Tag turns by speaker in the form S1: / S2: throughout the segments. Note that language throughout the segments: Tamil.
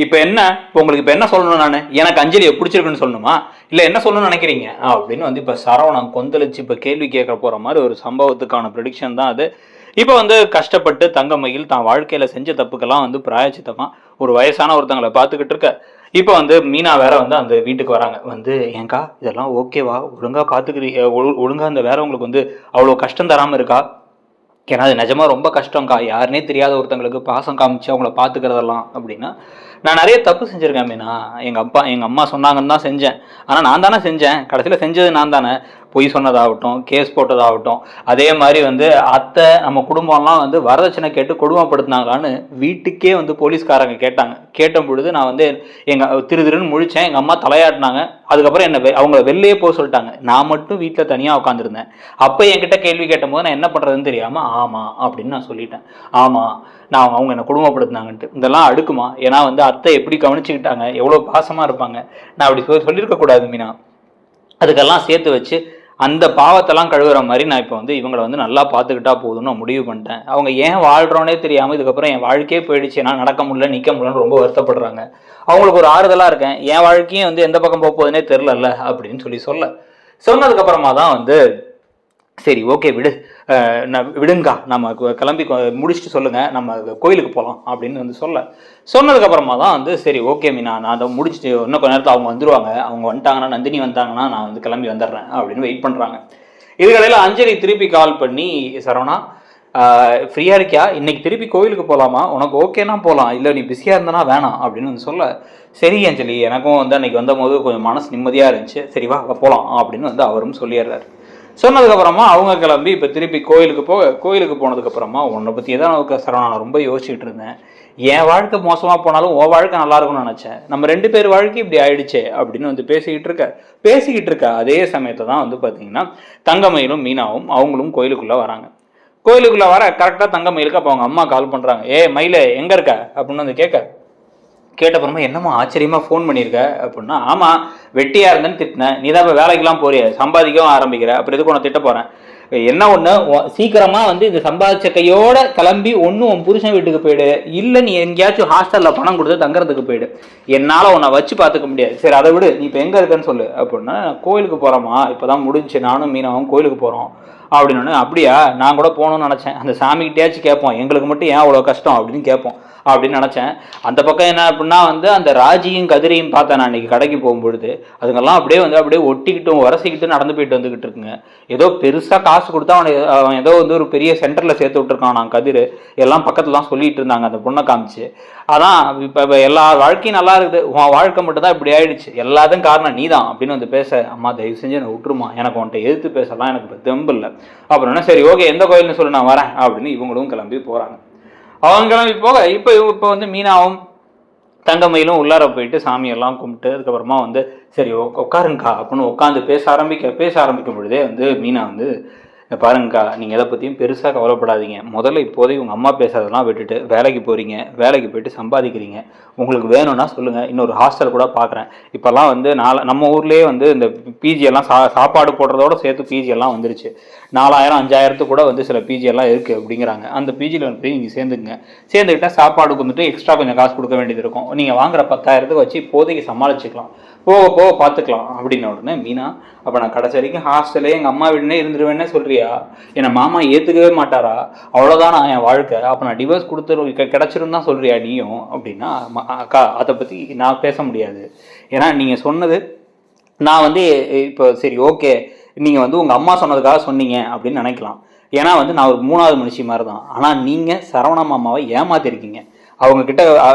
S1: இப்போ என்ன, இப்போ உங்களுக்கு இப்போ என்ன சொல்லணும், நான் எனக்கு அஞ்சலியை பிடிச்சிருக்குன்னு சொல்லணுமா, இல்லை என்ன சொல்லணும்னு நினைக்கிறீங்க அப்படின்னு வந்து இப்போ சரவணன் கொந்தளிச்சு இப்போ கேள்வி கேட்க போகிற மாதிரி ஒரு சம்பவத்துக்கான ப்ரெடிக்ஷன் தான் அது. இப்போ வந்து கஷ்டப்பட்டு தங்கமயில் தான் வாழ்க்கையில் செஞ்ச தப்புக்கெல்லாம் வந்து பிராயச்சித்தமாக ஒரு வயசான ஒருத்தங்களை பார்த்துக்கிட்டு இருக்க. இப்போ வந்து மீனா வேற வந்து அந்த வீட்டுக்கு வராங்க. வந்து ஏங்கா இதெல்லாம் ஓகேவா, ஒழுங்காக பார்த்துக்கிறீ, ஒழுங்காக அந்த வேற உங்களுக்கு வந்து அவ்வளோ கஷ்டம் தராமல் இருக்கா, ஏன்னா அது நிஜமா ரொம்ப கஷ்டம்க்கா, யாருனே தெரியாத ஒருத்தங்களுக்கு பாசம் காமிச்சு அவங்கள பார்த்துக்கிறதெல்லாம் அப்படின்னா. நான் நிறைய தப்பு செஞ்சுருக்கேன் மீனா, எங்கள் அம்மா சொன்னாங்கன்னு தான் செஞ்சேன், ஆனால் நான் தானே செஞ்சேன், கடைசியில் செஞ்சது நான் தானே, பொய் சொன்னதாகட்டும், கேஸ் போட்டதாகட்டும், அதே மாதிரி வந்து அத்தை நம்ம குடும்பம்லாம் வந்து வரதட்சணை கேட்டு கொடுமைப்படுத்தினாங்களான்னு வீட்டுக்கே வந்து போலீஸ்காரங்க கேட்டாங்க. கேட்ட பொழுது நான் வந்து திருன்னு முழிச்சேன், எங்கள் அம்மா தலையாட்டினாங்க. அதுக்கப்புறம் என்னை அவங்கள வெளியே போக சொல்லிட்டாங்க. நான் மட்டும் வீட்டில் தனியாக உட்காந்துருந்தேன். அப்போ என்கிட்ட கேள்வி கேட்டபோது நான் என்ன பண்ணுறதுன்னு தெரியாமல் ஆமாம் அப்படின்னு நான் சொல்லிட்டேன். ஆமாம், நான் அவங்க என்னை குடும்பப்படுத்தினாங்கன்ட்டு. இதெல்லாம் அடுக்குமா, ஏன்னா வந்து அத்தை எப்படி கவனிச்சுக்கிட்டாங்க, எவ்வளோ பாசமாக இருப்பாங்க, நான் அப்படி சொல்லியிருக்கக்கூடாது மீனா. அதுக்கெல்லாம் சேர்த்து வச்சு அந்த பாவத்தெல்லாம் கழுவுற மாதிரி நான் இப்போ வந்து இவங்களை வந்து நல்லா பார்த்துக்கிட்டா போதும்னு நான் முடிவு பண்ணிட்டேன். அவங்க ஏன் வாழ்கிறோன்னே தெரியாமல் இதுக்கப்புறம் என் வாழ்க்கையே போயிடுச்சு, நான் நடக்க முடியல நிற்க முடியலன்னு ரொம்ப வருத்தப்படுறாங்க. அவங்களுக்கு ஒரு ஆறுதலாக இருக்கேன், என் வாழ்க்கையும் வந்து எந்த பக்கம் போகுதுன்னே தெரிலல்ல அப்படின்னு சொன்னதுக்கப்புறமா தான் வந்து சரி ஓகே விடு, நான் விடுங்கா, நம்ம கிளம்பி முடிச்சுட்டு சொல்லுங்கள், நம்ம கோயிலுக்கு போகலாம் அப்படின்னு வந்து சொன்னதுக்கப்புறமா தான் வந்து சரி ஓகே மீனா, நான் அதை முடிச்சுட்டு இன்னும் கொஞ்ச நேரத்தில் அவங்க வந்துடுவாங்க, அவங்க வந்துட்டாங்கன்னா, நந்தினி வந்துட்டாங்கன்னா நான் வந்து கிளம்பி வந்துடுறேன் அப்படின்னு வெயிட் பண்ணுறாங்க. இதுக்கடையில் அஞ்சலி திருப்பி கால் பண்ணி, சரவணா ஃப்ரீயாக இருக்கியா, இன்னைக்கு திருப்பி கோயிலுக்கு போகலாமா, உனக்கு ஓகேனா போகலாம், இல்லை நீ பிஸியாக இருந்தனா வேணாம் அப்படின்னு வந்து சரி அஞ்சலி, எனக்கும் வந்து அன்றைக்கி வந்தபோது கொஞ்சம் மனசு நிம்மதியாக இருந்துச்சு, சரி வா போகலாம் அப்படின்னு வந்து அவரும் சொல்லிடுறாரு. சொன்னதுக்கப்புறமா அவங்க கிளம்பி இப்போ திருப்பி கோயிலுக்கு போனதுக்கப்புறமா உன்னை பற்றி தான் சரவணா நான் ரொம்ப யோசிச்சுட்டு இருந்தேன். என் வாழ்க்கை மோசமாக போனாலும் உன் வாழ்க்கை நல்லா இருக்கும்னு நினச்சேன், நம்ம 2 பேர் வாழ்க்கை இப்படி ஆயிடுச்சே அப்படின்னு வந்து பேசிக்கிட்டு இருக்க அதே சமயத்தை தான் வந்து பார்த்தீங்கன்னா தங்கமயிலும் மீனாவும் அவங்களும் கோயிலுக்குள்ளே வராங்க. கோயிலுக்குள்ளே வர கரெக்டாக தங்கமயிலுக்கு அப்போ அவங்க அம்மா கால் பண்ணுறாங்க. மயிலே எங்கே இருக்க அப்படின்னு வந்து கேட்டப்புறமா என்னம்மா ஆச்சரியமாக ஃபோன் பண்ணியிருக்க அப்படின்னா, ஆமாம் வெட்டியாக இருந்தேன்னு திட்டினேன், நீ தான் இப்போ வேலைக்கெல்லாம் போறிய, சம்பாதிக்கவும் ஆரம்பிக்கிற, அப்புறம் எதுக்கு உன்னை திட்ட போகிறேன், என்ன ஒன்று சீக்கிரமாக வந்து இந்த சம்பாதிச்ச கையோட கிளம்பி ஒன்று உன் புருஷன் வீட்டுக்கு போயிடு, இல்லை நீ எங்கேயாச்சும் ஹாஸ்டலில் பணம் கொடுத்து தங்குறதுக்கு போயிடு, என்னால் உன்னை வச்சு பார்த்துக்க முடியாது, சரி அதை விடு, நீ இப்போ எங்கே இருக்கன்னு சொல்லு அப்படின்னா, கோயிலுக்கு போகிறோமா, இப்போ தான் முடிஞ்சு நானும் மீனாவும் கோயிலுக்கு போகிறோம் அப்படின்னு. அப்படியா, நான் கூட போகணும்னு நினச்சேன், அந்த சாமிக்கிட்டேயாச்சும் கேட்போம், எங்களுக்கு மட்டும் ஏன் அவ்வளோ கஷ்டம் அப்படின்னு கேட்போம் அப்படின்னு நினச்சேன். அந்த பக்கம் என்ன அப்படின்னா வந்து அந்த ராஜியும் கதிரையும் பார்த்தேன் நான் இன்றைக்கி கடைக்கு போகும்பொழுது, அதுங்கெல்லாம் அப்படியே ஒட்டிக்கிட்டும் வரசிக்கிட்டு நடந்து போயிட்டு வந்துக்கிட்டு இருக்குங்க. ஏதோ பெருசாக காசு கொடுத்தா அவன் ஏதோ வந்து ஒரு பெரிய சென்டரில் சேர்த்து விட்டுருக்கான் நான் கதிர், எல்லாம் பக்கத்துலாம் சொல்லிட்டு இருந்தாங்க அந்த பொண்ணை காமிச்சு. அதான் இப்போ எல்லா வாழ்க்கையும் நல்லா இருக்குது, உன் வாழ்க்கை மட்டும் தான் இப்படி ஆயிடுச்சு, எல்லாத்துக்கும் காரணம் நீ தான் அப்படின்னு வந்து பேச, அம்மா தயவு செஞ்சு என்னை விட்டுருமா, எனக்கு உன்ட்ட எதிர்த்து பேசலாம் எனக்கு தெம்பு இல்லை அப்புறம் சரி ஓகே எந்த கோயில்னு சொல்லி நான் வரேன் அப்படின்னு இவங்களும் கிளம்பி போகிறாங்க. அவங்க கிளம்பி போக இப்போ வந்து மீனாவும் தங்கமயிலும் உள்ளார போயிட்டு சாமியெல்லாம் கும்பிட்டு அதுக்கப்புறமா வந்து சரி உட்காருங்கக்கா அப்படின்னு உட்காந்து பேச ஆரம்பிக்கும் பொழுதே வந்து மீனா வந்து பாருங்கக்கா, நீங்கள் எதை பற்றியும் பெருசாக கவலைப்படாதீங்க, முதல்ல இப்போதைக்கு உங்கள் அம்மா பேசுறதெல்லாம் விட்டுட்டு வேலைக்கு போகிறீங்க, வேலைக்கு போயிட்டு சம்பாதிக்கிறீங்க, உங்களுக்கு வேணும்னா சொல்லுங்கள், இன்னொரு ஹாஸ்டல் கூட பார்க்குறேன். இப்போல்லாம் வந்து நம்ம ஊர்லேயே வந்து இந்த பிஜியெல்லாம் சாப்பாடு போடுறதோட சேர்த்து பிஜியெல்லாம் வந்துருச்சு, 4000 5000 கூட வந்து சில பிஜியெல்லாம் இருக்குது அப்படிங்கிறாங்க. அந்த பிஜியில் வந்து நீங்கள் சேர்ந்துக்கிட்டால் சாப்பாடுக்கு வந்துட்டு எக்ஸ்ட்ரா கொஞ்சம் காசு கொடுக்க வேண்டியது இருக்கும், நீங்கள் வாங்குற 10,000 வச்சு இப்போதைக்கு சமாளிச்சுக்கலாம், போக பார்த்துக்கலாம் அப்படின்னு உடனே மீனா, அப்போ நான் கடைசி வரைக்கும் ஹாஸ்டலே எங்கள் அம்மா வீடுனே இருந்துருவேன்னே சொல்கிறியா, என்னை மாமா ஏற்றுக்கவே மாட்டாரா, அவ்வளோதான் நான் என் வாழ்க்கை, அப்போ நான் டிவோர்ஸ் கிடச்சிரும் தான் சொல்கிறியா நீயும் அப்படின்னா, அக்கா அதை பற்றி நான் பேச முடியாது, ஏன்னா நீங்கள் சொன்னது நான் வந்து இப்போ சரி ஓகே நீங்கள் வந்து உங்கள் அம்மா சொன்னதுக்காக சொன்னீங்க அப்படின்னு நினைக்கலாம், ஏன்னா வந்து நான் ஒரு 3வது மனுஷி மாதிரி தான், ஆனால் நீங்கள் சரவண மாமாவை ஏமாத்திருக்கீங்க, அவங்க கிட்ட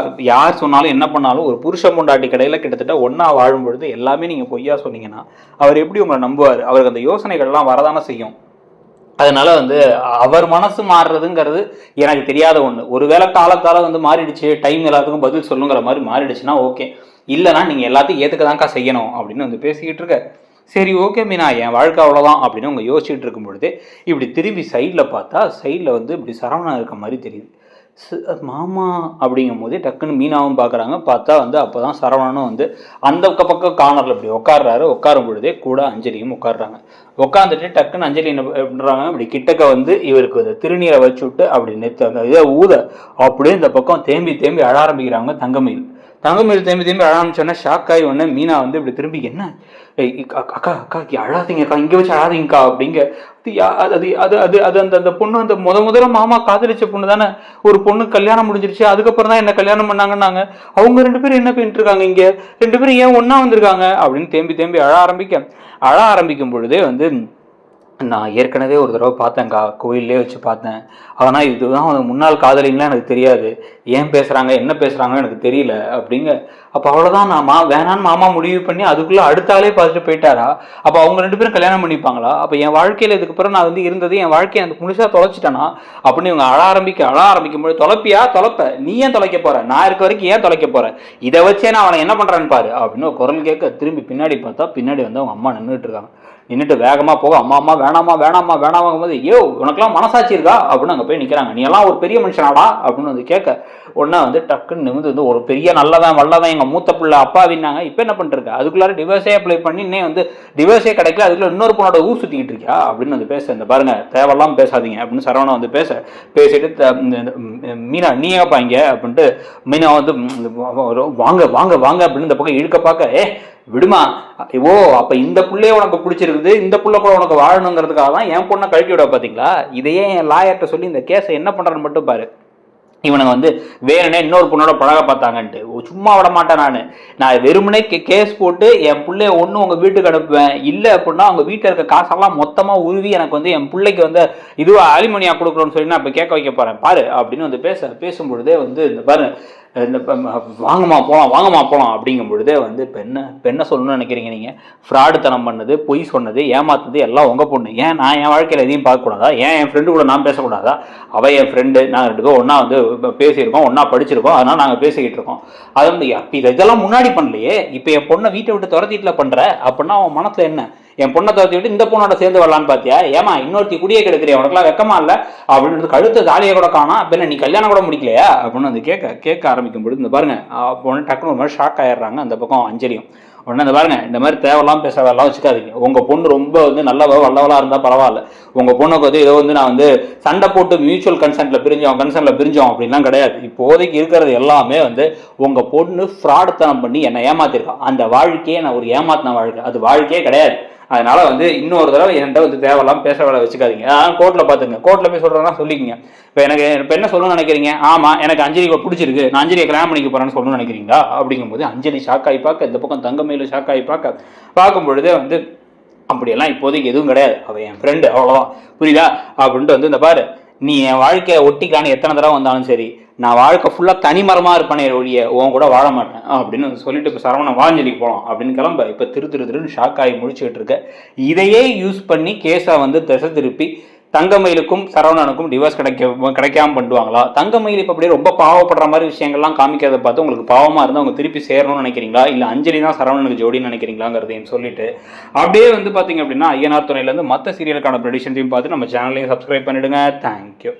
S1: யார் சொன்னாலும் என்ன பண்ணாலும் ஒரு புருஷ பொண்டாட்டி கடையில் கிட்டத்தட்ட ஒன்றா வாழும் பொழுது எல்லாமே நீங்கள் பொய்யா சொன்னீங்கன்னா அவர் எப்படி உங்களை நம்புவார், அவருக்கு அந்த யோசனைகள்லாம் வரதானே செய்யும். அதனால வந்து அவர் மனசு மாறுறதுங்கிறது எனக்கு தெரியாத ஒன்று, ஒருவேளை காலத்தால் வந்து மாறிடுச்சு, டைம் எல்லாத்துக்கும் பதில் சொல்லுங்கிற மாதிரி மாறிடுச்சுன்னா ஓகே, இல்லைனா நீங்கள் எல்லாத்தையும் ஏற்றுக்கதான்க்கா செய்யணும் அப்படின்னு வந்து பேசிக்கிட்டு இருக்க. சரி ஓகே மீனா என் வாழ்க்கை அவ்வளோதான் அப்படின்னு அவங்க யோசிச்சுட்டு இருக்கும் பொழுது இப்படி திரும்பி சைடில் பார்த்தா சைடில் வந்து இப்படி சரவணா இருக்க மாதிரி தெரியுது. மாமா அப்படிங்கும் போதே டக்குன்னு மீனாவும் பார்க்குறாங்க, பார்த்தா வந்து அப்போ தான் சரவணனும் வந்து அந்த பக்கம் கார்னரில் இப்படி உட்காரும் பொழுதே கூட அஞ்சலியும் உட்காடுறாங்க. உட்காந்துட்டு டக்குன்னு அஞ்சலி என்ன பண்ணுறாங்க, இப்படி கிட்டக்க வந்து இவருக்கு இந்த திருநீரை வச்சு விட்டு அப்படி நெத்து அந்த இதை ஊத அப்படியே இந்த பக்கம் தேம்பி அழ ஆரம்பிக்கிறாங்க தங்கமயில். தங்கமயில் திரும்பி அழ ஆரம்பிச்சோன்னா ஷாக் ஆகி உடனே மீனா வந்து இப்படி திரும்பி என்ன அக்கா அக்கா அழாதீங்கக்கா, இங்கே வச்சு அழாதீங்கக்கா அப்படிங்க. அது அது அது அது அந்த அந்த பொண்ணு அந்த முதல்ல மாமா காதலிச்ச பொண்ணு தானே. ஒரு பொண்ணு கல்யாணம் முடிஞ்சிருச்சு, அதுக்கப்புறம் தான் என்ன கல்யாணம் பண்ணாங்கன்னாங்க. அவங்க 2 பேரும் என்ன பண்ணிட்டு இருக்காங்க இங்க, 2 பேரும் ஏன் ஒன்னா வந்திருக்காங்க அப்படின்னு தேம்பி அழ ஆரம்பிக்கும் பொழுதே வந்து நான் ஏற்கனவே ஒரு தடவை பார்த்தேன்க்கா, கோயிலே வச்சு பார்த்தேன். ஆனால் இதுதான் முன்னாள் காதலின்லாம் எனக்கு தெரியாது, ஏன் பேசுகிறாங்க என்ன பேசுகிறாங்கன்னு எனக்கு தெரியல அப்படிங்க. அப்போ அவ்வளோதான், நான் வேணான்னு மாமா முடிவு பண்ணி அதுக்குள்ளே அடுத்த ஆளே பார்த்துட்டு போயிட்டாரா? அப்போ அவங்க 2 பேரும் கல்யாணம் பண்ணிப்பாங்களா? அப்போ என் வாழ்க்கையில் இதுக்கப்புறம் நான் வந்து இருந்தது என் வாழ்க்கையை அந்த முழுசாக தொலைச்சிட்டேனா அப்படின்னு இவங்க அழ ஆரம்பிக்கும் போது, தொலைப்ப நீ ஏன் தொலைக்க போற, நான் இருக்க வரைக்கும் ஏன் தொலைக்க போற, இதை வச்சே நான் அவனை என்ன பண்ணுறான்னு பாரு அப்படின்னு குரல் கேட்க திரும்பி பின்னாடி பார்த்தா பின்னாடி வந்து அவங்க அம்மா நின்றுட்டு இருக்காங்க. நின்றுட்டு வேகமாக போக அம்மா வேணாமாங்கும் போது, ஏ உனக்கெல்லாம் மனசாட்சி இருக்கா அப்படின்னு அங்கே போய் நிற்கிறாங்க. நீ எல்லாம் ஒரு பெரிய மனுஷனாடா அப்படின்னு வந்து கேட்க உடனே வந்து டக்குன்னு நிமிந்து வந்து ஒரு பெரிய நல்லதான் வல்லதான் எங்கள் மூத்த பிள்ளை அப்பாவின்னாங்க. இப்போ என்ன பண்ணிருக்க, அதுக்குள்ளார டிவோர்ஸே அப்ளை பண்ணி இன்னும் வந்து டிவோர்ஸே கிடைக்கல, அதுக்குள்ள இன்னொரு பொண்ணோட ஊர் சுற்றிக்கிட்டு இருக்கியா அப்படின்னு வந்து பேச, இந்த பாருங்க தேவையெல்லாம் பேசாதீங்க அப்படின்னு சரவணா வந்து பேசிட்டு மீனா நீ ஏப்பா இங்கே அப்படின்ட்டு மீனா வந்து வாங்க அப்படின்னு இந்த பக்கம் இழுக்க பார்க்க, விடுமா, ஓ அப்ப இந்த புள்ளைய உனக்கு பிடிச்சிருக்குது, இந்த புள்ள கூட உனக்கு வாழணுங்கிறதுக்காக தான் என் பொண்ணை கழட்டி விட பார்த்தீங்களா, இதையே என் லாயர்கிட்ட சொல்லி இந்த கேஸை என்ன பண்றேன்னு மட்டும் பாரு. இவனுங்க வந்து வேணுனே இன்னொரு பொண்ணோட பழக பார்த்தாங்கன்ட்டு சும்மா விட மாட்டேன். நான் வெறுமனே கேஸ் போட்டு என் பிள்ளைய ஒன்று உங்கள் வீட்டுக்கு அனுப்புவேன், இல்லை அப்படின்னா அவங்க வீட்டில் இருக்க காசெல்லாம் மொத்தமாக உருவி எனக்கு வந்து என் பிள்ளைக்கு வந்து இதுவாக ஆலிமணியாக கொடுக்குறோன்னு சொல்லி நான் இப்போ கேட்க வைக்க போகிறேன் பாரு அப்படின்னு வந்து பேசும்பொழுதே வந்து இந்த பாரு இந்த வாங்கம்மா போகலாம் அப்படிங்கும் பொழுதே வந்து இப்போ என்ன சொல்லணும்னு நினைக்கிறீங்க நீங்கள், ஃப்ராடுத்தனம் பண்ணது, பொய் சொன்னது, ஏமாத்துனது எல்லாம் உங்கள் பொண்ணு. ஏன் நான் என் வாழ்க்கையில் எதையும் பார்க்கக்கூடாதா, ஏன் என் ஃப்ரெண்டு கூட நான் பேசக்கூடாதா, அவள் என் ஃப்ரெண்டு, நாங்கள் 2 பேரும் ஒன்றா வந்து பேசியிருக்கோம், ஒன்றா படிச்சிருக்கோம், அதனால் நாங்கள் பேசிக்கிட்டு இருக்கோம். அது வந்து இதெல்லாம் முன்னாடி பண்ணலையே, இப்போ என் பொண்ணை வீட்டை விட்டு துரத்திட்டுல பண்ணுற அப்படின்னா அவன் மனசில் என்ன, என் பொண்ணை துரத்தி விட்டு இந்த பொண்ணோட சேர்ந்து வரலான்னு பார்த்தியா, ஏமா இன்னொருத்தி குடியே கெடுக்கிறியா, உனக்குலாம் வெக்கமா இல்லை அப்படின்னு கழுத்து தாலியை கூட காணா, பின்ன நீ கல்யாணம் கூட முடிக்கலையா அப்படின்னு வந்து கேட்க ஆரம்பிக்கும் பொழுது இந்த பாருங்க பொண்ணு டக்குனு ஒரு மாதிரி ஷாக் ஆயிடுறாங்க. அந்த பக்கம் அஞ்சலியும் உடனே இந்த பாருங்க, இந்த மாதிரி தேவையெல்லாம் பேசலாம் வச்சுக்காதீங்க, உங்க பொண்ணு ரொம்ப வந்து நல்லவா வல்லவளா இருந்தா பரவாயில்ல, உங்க பொண்ணுக்கு வந்து ஏதோ வந்து நான் வந்து சண்டை போட்டு மியூச்சுவல் கன்சென்ட்ல பிரிஞ்சோம் அப்படின்லாம் கிடையாது. இப்போதைக்கு இருக்கிறது எல்லாமே வந்து உங்க பொண்ணு ஃப்ராடுத்தனம் பண்ணி என்னை ஏமாத்திருக்கான், அந்த வாழ்க்கையே நான் ஒரு ஏமாத்தின வாழ்க்கை, அது வாழ்க்கையே கிடையாது. அதனால வந்து இன்னொரு தடவை என்கிட்ட வந்து தேவையெல்லாம் பேச வேலை வச்சுக்காதீங்க. கோர்ட்டில் பார்த்துங்க, கோர்ட்டில் போய் சொல்கிறேன்னா சொல்லிக்கங்க. இப்போ என்ன சொல்லணும்னு நினைக்கிறீங்க, ஆமாம் எனக்கு அஞ்சலி பிடிச்சிருக்கு, நான் அஞ்சலியை கல்யாணம் பண்ணிக்க போகிறேன்னு சொல்லணும்னு நினைக்கிறீங்களா அப்படிங்கும்போது அஞ்சலி ஷாக் ஆகி பார்க்க, இந்த பக்கம் தங்கமயில ஷாக் ஆகி பார்க்கும் பொழுதே வந்து அப்படியெல்லாம் இப்போதைக்கு எதுவும் கிடையாது, அவள் என் ஃப்ரெண்டு அவ்வளோதான், புரியுதா அப்படின்ட்டு வந்து இந்த பாரு, நீ என் வாழ்க்கையை ஒட்டிக்கலான்னு எத்தனை தடவை வந்தாலும் சரி, நான் வாழ்க்கை ஃபுல்லாக தனிமரமாக இருப்பேனே ஒழிய உன் கூட வாழ மாட்டேன் அப்படின்னு சொல்லிட்டு இப்போ சரவணன் வாஞ்சலிக்கு போகலாம் அப்படின்னு கிளம்ப இப்போ திருன்னு ஷாக் ஆகி முடிச்சுக்கிட்டு இருக்க. இதையே யூஸ் பண்ணி கேஸை வந்து திசை திருப்பி தங்கமயிலுக்கும் சரவணனுக்கும் டிவோர்ஸ் கிடைக்காம பண்ணுவாங்களா, தங்கமயில் இப்போ அப்படியே ரொம்ப பாவப்படுற மாதிரி விஷயங்கள்லாம் காமிக்கிறத பார்த்து உங்களுக்கு பாவமாக இருந்தால் அவங்க திருப்பி சேரணும்னு நினைக்கிறீங்களா, இல்லை அஞ்சலி தான் சரவணனுக்கு ஜோடின்னு நினைக்கிறீங்களாங்கிறதையும் சொல்லிட்டு அப்படியே வந்து பார்த்தீங்க அப்படின்னா ஐயனார் துணையிலேருந்து மற்ற சீரியலுக்கான ப்ரெடிஷன்ஸையும் பார்த்து நம்ம சேனலையும் சப்ஸ்கிரைப் பண்ணிவிடுங்க. தேங்க்யூ.